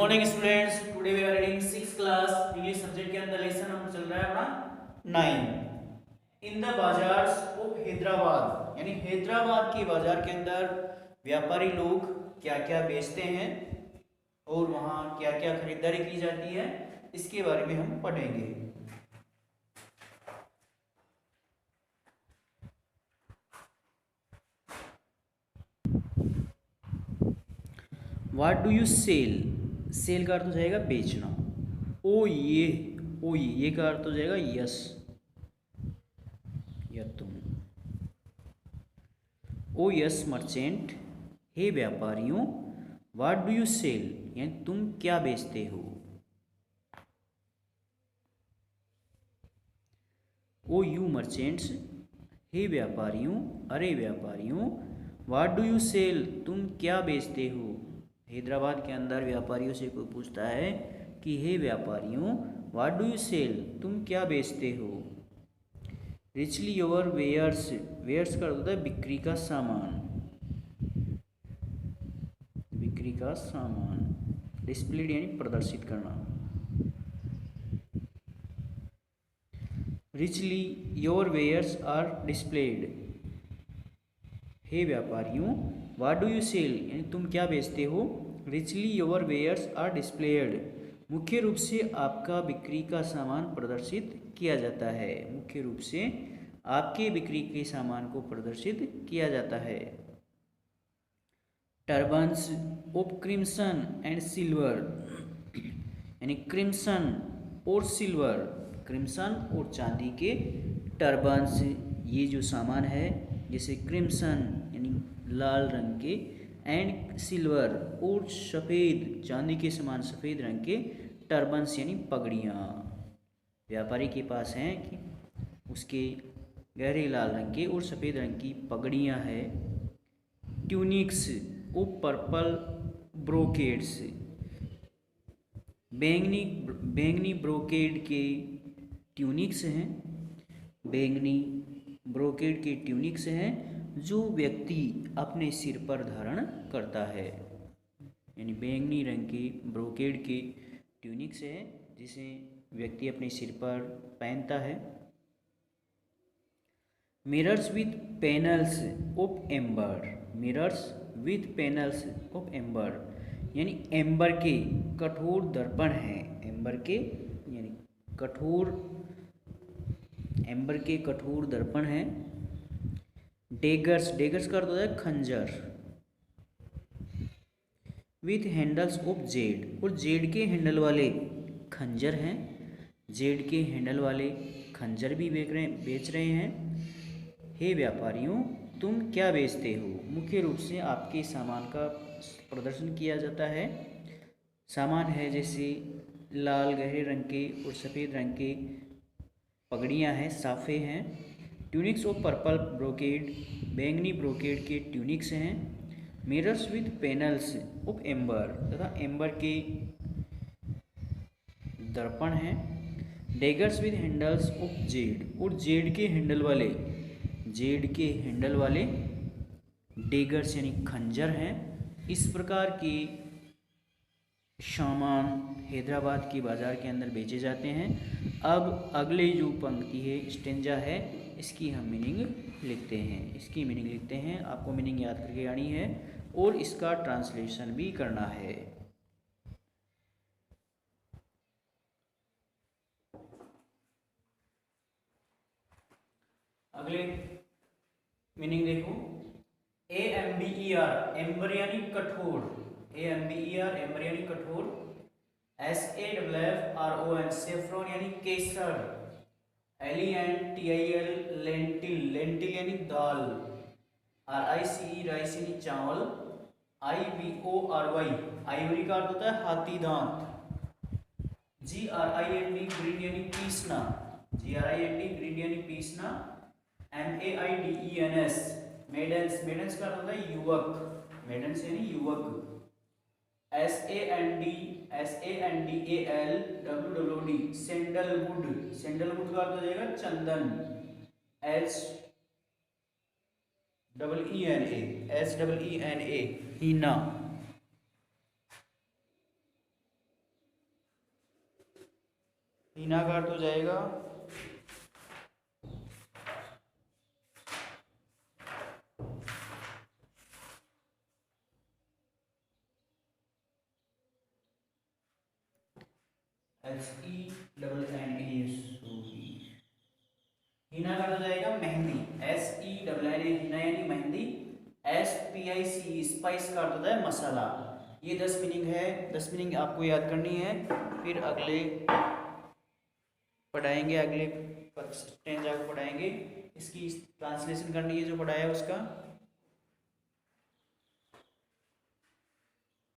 Morning students, today we are reading 6th class English subject के अंदर lesson number चल रहा है अपना 9 in the bazaars of Hyderabad. यानी हैदराबाद के बाजार के अंदर व्यापारी लोग क्या क्या बेचते हैं और वहाँ क्या क्या खरीदारी की जाती है, इसके बारे में हम पढ़ेंगे। What do you sell? Sell का अर्थ हो जाएगा बेचना। ओ ये का अर्थ हो जाएगा यस या तुम। ओ यस मर्चेंट, हे व्यापारियों। व्हाट डू यू सेल, यानी तुम क्या बेचते हो। ओ यू मर्चेंट्स, हे व्यापारियों, अरे व्यापारियों। व्हाट डू यू सेल, तुम क्या बेचते हो। हैदराबाद के अंदर व्यापारियों से कोई पूछता है कि हे व्यापारियों, व्हाट डू यू सेल, तुम क्या बेचते हो। रिचली योर वेयर्स, वेयर्स का अर्थ होता है बिक्री का सामान, बिक्री का सामान। डिस्प्लेड यानी प्रदर्शित करना। Richly your wares are displayed, हे व्यापारियों। व्हाट डू यू सेल, यानी तुम क्या बेचते हो। Richly your wares are displayed, मुख्य रूप से आपका बिक्री का सामान प्रदर्शित किया जाता है। मुख्य रूप से आपके बिक्री के सामान को प्रदर्शित किया जाता है। Turbans of crimson and silver, यानी क्रिम्सन और सिल्वर, क्रिम्सन और चांदी के टर्बन्स, ये जो सामान है, जैसे क्रिम्सन यानी लाल रंग के, एंड सिल्वर और सफ़ेद चांदी के समान सफ़ेद रंग के टर्बन्स यानी पगड़ियाँ व्यापारी के पास हैं कि उसके गहरे लाल रंग के और सफ़ेद रंग की पगड़ियाँ हैं। ट्यूनिक्स और पर्पल ब्रोकेड्स, बैंगनी बैंगनी ब्रोकेड के ट्यूनिक्स हैं, बैंगनी ब्रोकेड के ट्यूनिक्स हैं जो व्यक्ति अपने सिर पर धारण करता है। यानी बैंगनी रंग के ब्रोकेड के ट्यूनिक्स है जिसे व्यक्ति अपने सिर पर पहनता है। Mirrors with panels of amber, mirrors with panels of amber, यानी एम्बर के कठोर दर्पण हैं। एम्बर के यानी कठोर, एम्बर के कठोर दर्पण हैं। डेगर्स, डेगर्स का अर्थ होता है खंजर। विथ हैंडल्स ऑफ जेड, और जेड के हैंडल वाले खंजर हैं। जेड के हैंडल वाले खंजर भी बेच रहे हैं। हे व्यापारियों, तुम क्या बेचते हो। मुख्य रूप से आपके सामान का प्रदर्शन किया जाता है। सामान है जैसे लाल गहरे रंग के और सफ़ेद रंग के पगड़ियाँ हैं, साफ़े हैं। ट्यूनिक्स ऑफ पर्पल ब्रोकेड, बैंगनी ब्रोकेड के ट्यूनिक्स हैं। Mirrors with panels of amber, तथा एम्बर के दर्पण हैं। Daggers with handles of Z, और जेड के हैंडल वाले, जेड के हैंडल वाले डेगर्स यानी खंजर हैं। इस प्रकार के सामान हैदराबाद के बाज़ार के अंदर बेचे जाते हैं। अब अगले जो पंक्ति है, स्टेंजा है, इसकी हम मीनिंग लिखते हैं। इसकी मीनिंग लिखते हैं, आपको मीनिंग याद करके आनी है और इसका ट्रांसलेशन भी करना है। अगले मीनिंग देखो। AMBER, एम्बर यानी कठोर। AMBER, एम्बर यानी कठोर। SAFFRON, सेफ्रॉन यानी केसर। LENTIL, लेंटिल, लेंटिल यानी दाल। RICE, राइस यानी चावल। IVORY, आइवरी का अर्थ होता है हाथी दांत। GRIND, ग्रीन यानी पीसना। GRIND, ग्रीन यानी पीसना। MEIDENS, मेडन्स, मेडन्स का होता है युवक। मेडन्स यानी युवक। SANDAL सैंडलवुड, सैंडलवुड का अर्थ हो जाएगा चंदन। HEENA, हीना। हीना का अर्थ हो जाएगा हीना का अर्थ हो जाएगा मेहंदी, SENNA हीना यानी मेहंदी। SPIC स्पाइस का अर्थ होता है मसाला। ये 10 मीनिंग है, 10 मीनिंग आपको याद करनी है। फिर अगले पढ़ाएंगे, अगले स्टेंजा को पढ़ाएंगे, इसकी ट्रांसलेशन करनी है जो पढ़ाया उसका।